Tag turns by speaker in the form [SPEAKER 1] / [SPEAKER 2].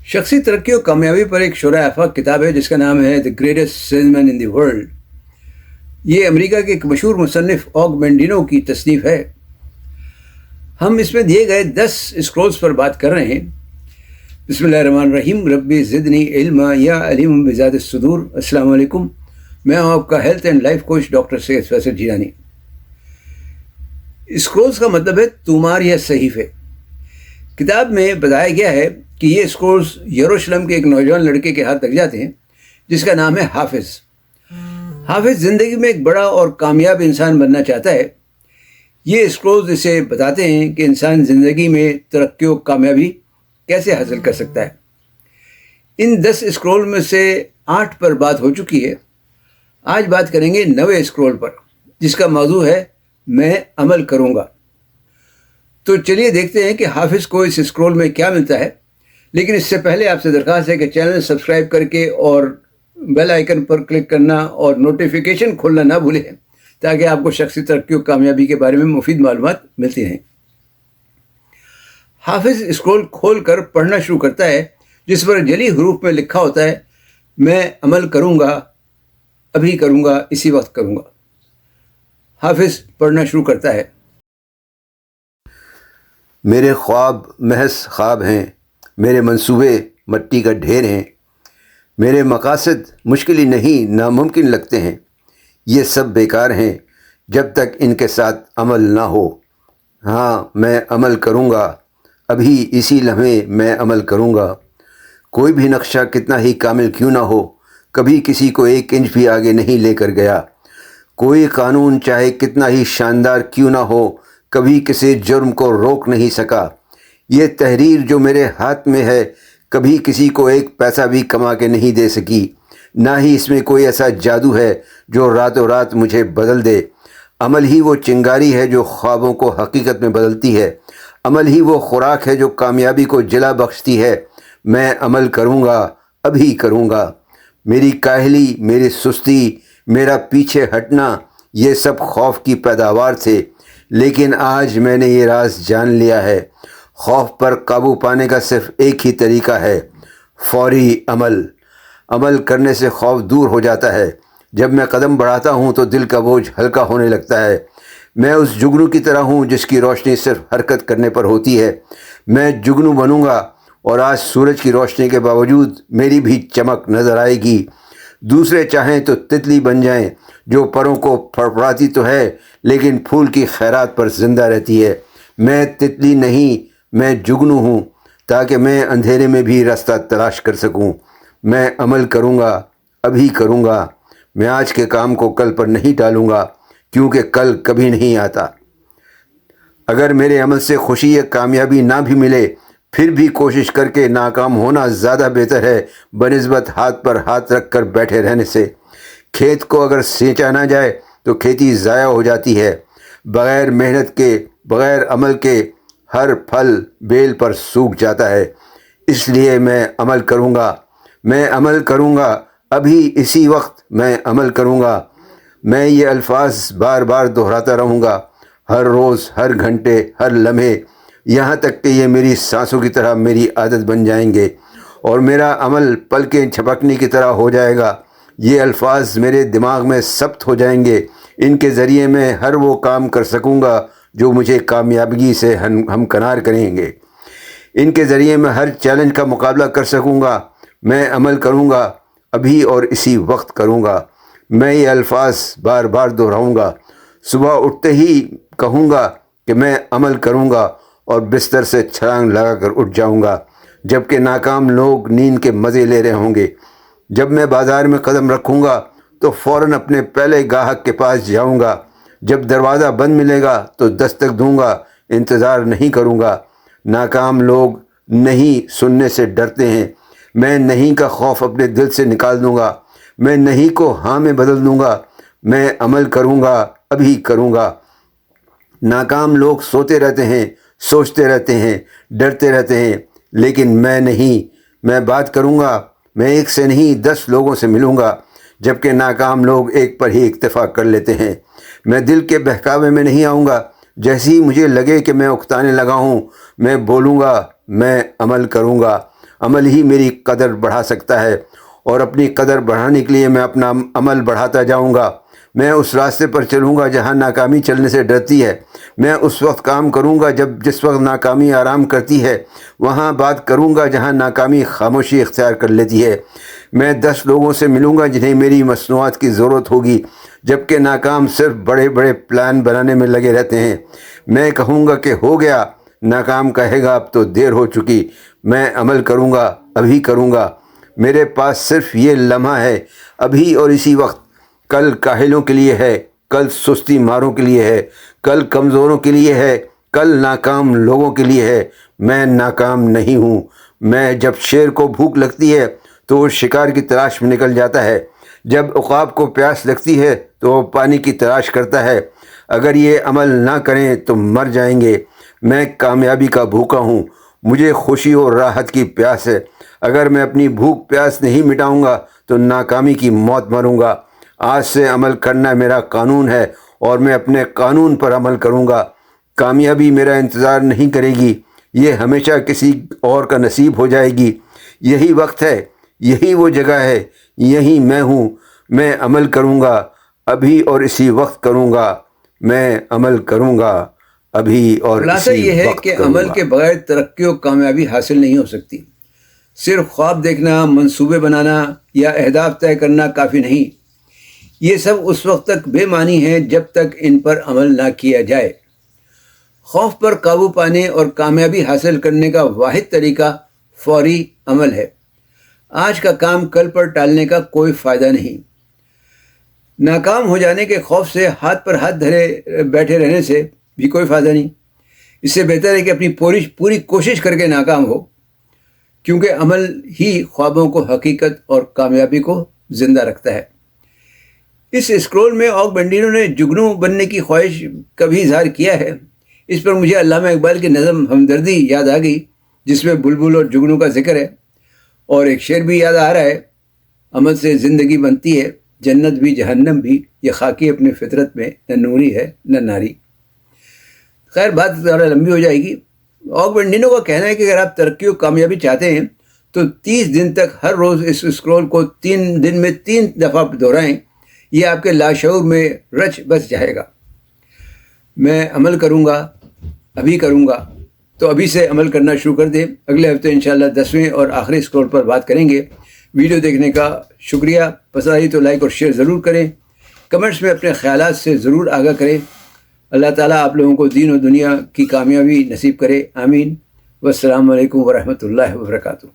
[SPEAKER 1] شخصی ترقی اور کامیابی پر ایک شرح آفاق کتاب ہے جس کا نام ہے the greatest salesman in the world. یہ امریکہ کے ایک مشہور مصنف آگ مینڈینو کی تصنیف ہے۔ ہم اس میں دیے گئے 10 اسکرولز پر بات کر رہے ہیں۔ بسم اللہ الرحمن الرحیم۔ ربی زدنی علما یا علیم بذات الصدور۔ السلام علیکم، میں ہوں آپ کا health and life coach doctor Syed Faisal Jilani. Scrolls کا مطلب ہے طومار یا صحیفے۔ کتاب میں بتایا گیا ہے کہ یہ اسکرولز یروشلم کے ایک نوجوان لڑکے کے ہاتھ لگ جاتے ہیں جس کا نام ہے حافظ۔ حافظ زندگی میں ایک بڑا اور کامیاب انسان بننا چاہتا ہے۔ یہ اسکرولز اسے بتاتے ہیں کہ انسان زندگی میں ترقی و کامیابی کیسے حاصل کر سکتا ہے۔ ان 10 اسکرول میں سے 8 پر بات ہو چکی ہے۔ آج بات کریں گے 9ویں اسکرول پر جس کا موضوع ہے میں عمل کروں گا۔ تو چلیے دیکھتے ہیں کہ حافظ کو اس اسکرول میں کیا ملتا ہے، لیکن اس سے پہلے آپ سے درخواست ہے کہ چینل سبسکرائب کر کے اور بیل آئیکن پر کلک کرنا اور نوٹیفیکیشن کھولنا نہ بھولیں تاکہ آپ کو شخصی ترقی و کامیابی کے بارے میں مفید معلومات ملتی رہیں۔ حافظ اسکرول کھول کر پڑھنا شروع کرتا ہے جس پر جلی حروف میں لکھا ہوتا ہے میں عمل کروں گا، ابھی کروں گا، اسی وقت کروں گا۔ حافظ پڑھنا شروع کرتا ہے۔
[SPEAKER 2] میرے خواب محض خواب ہیں، میرے منصوبے مٹی کا ڈھیر ہیں، میرے مقاصد مشکل ہی نہیں ناممکن لگتے ہیں۔ یہ سب بیکار ہیں جب تک ان کے ساتھ عمل نہ ہو۔ ہاں، میں عمل کروں گا، ابھی اسی لمحے میں عمل کروں گا۔ کوئی بھی نقشہ کتنا ہی کامل کیوں نہ ہو، کبھی کسی کو 1 انچ بھی آگے نہیں لے کر گیا۔ کوئی قانون چاہے کتنا ہی شاندار کیوں نہ ہو، کبھی کسی جرم کو روک نہیں سکا۔ یہ تحریر جو میرے ہاتھ میں ہے کبھی کسی کو 1 پیسہ بھی کما کے نہیں دے سکی۔ نہ ہی اس میں کوئی ایسا جادو ہے جو راتوں رات مجھے بدل دے۔ عمل ہی وہ چنگاری ہے جو خوابوں کو حقیقت میں بدلتی ہے۔ عمل ہی وہ خوراک ہے جو کامیابی کو جلا بخشتی ہے۔ میں عمل کروں گا، ابھی کروں گا۔ میری کاہلی، میری سستی، میرا پیچھے ہٹنا، یہ سب خوف کی پیداوار تھے، لیکن آج میں نے یہ راز جان لیا ہے۔ خوف پر قابو پانے کا صرف ایک ہی طریقہ ہے، فوری عمل۔ عمل کرنے سے خوف دور ہو جاتا ہے۔ جب میں قدم بڑھاتا ہوں تو دل کا بوجھ ہلکا ہونے لگتا ہے۔ میں اس جگنو کی طرح ہوں جس کی روشنی صرف حرکت کرنے پر ہوتی ہے۔ میں جگنو بنوں گا اور آج سورج کی روشنی کے باوجود میری بھی چمک نظر آئے گی۔ دوسرے چاہیں تو تتلی بن جائیں جو پروں کو پھڑپڑاتی تو ہے لیکن پھول کی خیرات پر زندہ رہتی ہے۔ میں تتلی نہیں، میں جگنو ہوں تاکہ میں اندھیرے میں بھی راستہ تلاش کر سکوں۔ میں عمل کروں گا، ابھی کروں گا۔ میں آج کے کام کو کل پر نہیں ٹالوں گا کیونکہ کل کبھی نہیں آتا۔ اگر میرے عمل سے خوشی یا کامیابی نہ بھی ملے پھر بھی کوشش کر کے ناکام ہونا زیادہ بہتر ہے بنسبت ہاتھ پر ہاتھ رکھ کر بیٹھے رہنے سے۔ کھیت کو اگر سینچا نہ جائے تو کھیتی ضائع ہو جاتی ہے۔ بغیر محنت کے، بغیر عمل کے ہر پھل بیل پر سوکھ جاتا ہے۔ اس لیے میں عمل کروں گا، میں عمل کروں گا، ابھی اسی وقت میں عمل کروں گا۔ میں یہ الفاظ بار بار دہراتا رہوں گا، ہر روز، ہر گھنٹے، ہر لمحے، یہاں تک کہ یہ میری سانسوں کی طرح میری عادت بن جائیں گے اور میرا عمل پلکیں جھپکنے کی طرح ہو جائے گا۔ یہ الفاظ میرے دماغ میں ثبت ہو جائیں گے۔ ان کے ذریعے میں ہر وہ کام کر سکوں گا جو مجھے کامیابی سے ہمکنار کریں گے۔ ان کے ذریعے میں ہر چیلنج کا مقابلہ کر سکوں گا۔ میں عمل کروں گا، ابھی اور اسی وقت کروں گا۔ میں یہ الفاظ بار بار دہراؤں گا۔ صبح اٹھتے ہی کہوں گا کہ میں عمل کروں گا اور بستر سے چھلانگ لگا کر اٹھ جاؤں گا جبکہ ناکام لوگ نیند کے مزے لے رہے ہوں گے۔ جب میں بازار میں قدم رکھوں گا تو فوراً اپنے پہلے گاہک کے پاس جاؤں گا۔ جب دروازہ بند ملے گا تو دستک دوں گا، انتظار نہیں کروں گا۔ ناکام لوگ نہیں سننے سے ڈرتے ہیں۔ میں نہیں کا خوف اپنے دل سے نکال دوں گا۔ میں نہیں کو ہاں میں بدل دوں گا۔ میں عمل کروں گا، ابھی کروں گا۔ ناکام لوگ سوتے رہتے ہیں، سوچتے رہتے ہیں، ڈرتے رہتے ہیں، لیکن میں نہیں۔ میں بات کروں گا، میں 1 سے نہیں 10 لوگوں سے ملوں گا جبکہ ناکام لوگ 1 پر ہی اکتفا کر لیتے ہیں۔ میں دل کے بہکاوے میں نہیں آؤں گا۔ جیسے ہی مجھے لگے کہ میں اکتانے لگا ہوں میں بولوں گا میں عمل کروں گا۔ عمل ہی میری قدر بڑھا سکتا ہے، اور اپنی قدر بڑھانے کے لیے میں اپنا عمل بڑھاتا جاؤں گا۔ میں اس راستے پر چلوں گا جہاں ناکامی چلنے سے ڈرتی ہے۔ میں اس وقت کام کروں گا جس وقت ناکامی آرام کرتی ہے۔ وہاں بات کروں گا جہاں ناکامی خاموشی اختیار کر لیتی ہے۔ میں 10 لوگوں سے ملوں گا جنہیں میری مصنوعات کی ضرورت ہوگی، جبکہ ناکام صرف بڑے بڑے پلان بنانے میں لگے رہتے ہیں۔ میں کہوں گا کہ ہو گیا، ناکام کہے گا اب تو دیر ہو چکی۔ میں عمل کروں گا، ابھی کروں گا۔ میرے پاس صرف یہ لمحہ ہے، ابھی اور اسی وقت۔ کل کاہلوں کے لیے ہے، کل سستی ماروں کے لیے ہے، کل کمزوروں کے لیے ہے، کل ناکام لوگوں کے لیے ہے۔ میں ناکام نہیں ہوں۔ میں جب شیر کو بھوک لگتی ہے تو وہ شکار کی تلاش میں نکل جاتا ہے۔ جب عقاب کو پیاس لگتی ہے تو وہ پانی کی تلاش کرتا ہے۔ اگر یہ عمل نہ کریں تو مر جائیں گے۔ میں کامیابی کا بھوکا ہوں، مجھے خوشی اور راحت کی پیاس ہے۔ اگر میں اپنی بھوک پیاس نہیں مٹاؤں گا تو ناکامی کی موت مروں گا۔ آج سے عمل کرنا میرا قانون ہے اور میں اپنے قانون پر عمل کروں گا۔ کامیابی میرا انتظار نہیں کرے گی، یہ ہمیشہ کسی اور کا نصیب ہو جائے گی۔ یہی وقت ہے، یہی وہ جگہ ہے، یہی میں ہوں۔ میں عمل کروں گا، ابھی اور اسی وقت کروں گا۔ میں عمل کروں گا، ابھی اور
[SPEAKER 1] خلاصہ
[SPEAKER 2] اسی
[SPEAKER 1] یہ ہے
[SPEAKER 2] وقت
[SPEAKER 1] کہ
[SPEAKER 2] کروں
[SPEAKER 1] عمل
[SPEAKER 2] گا۔
[SPEAKER 1] کے بغیر ترقی و کامیابی حاصل نہیں ہو سکتی۔ صرف خواب دیکھنا، منصوبے بنانا یا اہداف طے کرنا کافی نہیں۔ یہ سب اس وقت تک بے معنی ہیں جب تک ان پر عمل نہ کیا جائے۔ خوف پر قابو پانے اور کامیابی حاصل کرنے کا واحد طریقہ فوری عمل ہے۔ آج کا کام کل پر ٹالنے کا کوئی فائدہ نہیں۔ ناکام ہو جانے کے خوف سے ہاتھ پر ہاتھ دھرے بیٹھے رہنے سے بھی کوئی فائدہ نہیں۔ اس سے بہتر ہے کہ اپنی پوری کوشش کر کے ناکام ہو، کیونکہ عمل ہی خوابوں کو حقیقت اور کامیابی کو زندہ رکھتا ہے۔ اس اسکرول میں آگ بنڈینو نے جگنو بننے کی خواہش کا بھی اظہار کیا ہے۔ اس پر مجھے علامہ اقبال کی نظم ہمدردی یاد آ گئی، جس میں بلبل اور جگنو کا ذکر ہے، اور ایک شعر بھی یاد آ رہا ہے: عمل سے زندگی بنتی ہے، جنت بھی جہنم بھی، یہ خاکی اپنی فطرت میں نہ نوری ہے نہ ناری۔ خیر، بات ذرا لمبی ہو جائے گی۔ آگ بنڈینو کا کہنا ہے کہ اگر آپ ترقی و کامیابی چاہتے ہیں تو 30 دن تک ہر روز اس اسکرول کو 3 دن میں 3 دفعہ دہرائیں۔ یہ آپ کے لاشعور میں رچ بس جائے گا۔ میں عمل کروں گا، ابھی کروں گا، تو ابھی سے عمل کرنا شروع کر دیں۔ اگلے ہفتے انشاءاللہ 10ویں اور آخری اسکرول پر بات کریں گے۔ ویڈیو دیکھنے کا شکریہ۔ پسند آئی تو لائک اور شیئر ضرور کریں۔ کمنٹس میں اپنے خیالات سے ضرور آگاہ کریں۔ اللہ تعالیٰ آپ لوگوں کو دین و دنیا کی کامیابی نصیب کرے، آمین۔ والسلام علیکم ورحمۃ اللہ وبرکاتہ۔